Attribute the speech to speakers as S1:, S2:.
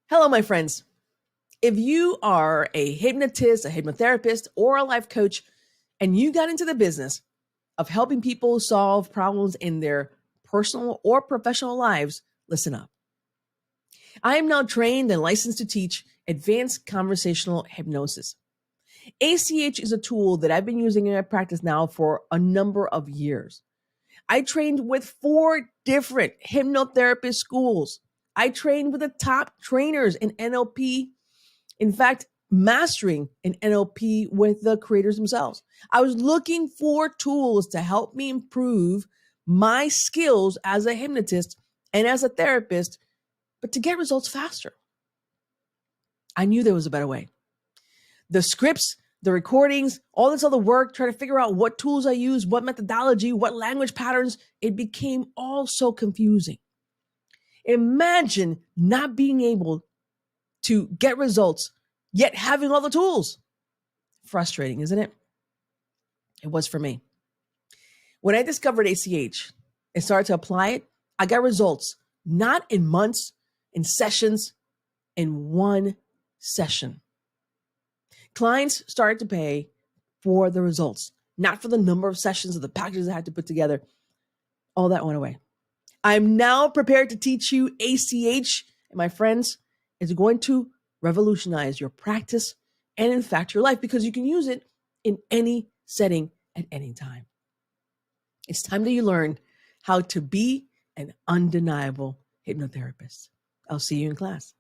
S1: Hello, my friends. If you are a hypnotist, a hypnotherapist, or a life coach, and you got into the business of helping people solve problems in their personal or professional lives, listen up. I am now trained and licensed to teach advanced conversational hypnosis. ACH is a tool that I've been using in my practice now for a number of years. I trained with 4 different hypnotherapist schools. I trained with the top trainers in NLP. In fact, mastering in NLP with the creators themselves. I was looking for tools to help me improve my skills as a hypnotist and as a therapist, but to get results faster. I knew there was a better way. The scripts, the recordings, all this other work, trying to figure out what tools I use, what methodology, what language patterns, it became all so confusing. Imagine not being able to get results, yet having all the tools. Frustrating, isn't it? It was for me. When I discovered ACH and started to apply it, I got results, not in months, in sessions, in one session. Clients started to pay for the results, not for the number of sessions or the packages I had to put together. All that went away. I'm now prepared to teach you ACH, and my friends, it's going to revolutionize your practice and, in fact, your life, because you can use it in any setting at any time. It's time that you learn how to be an undeniable hypnotherapist. I'll see you in class.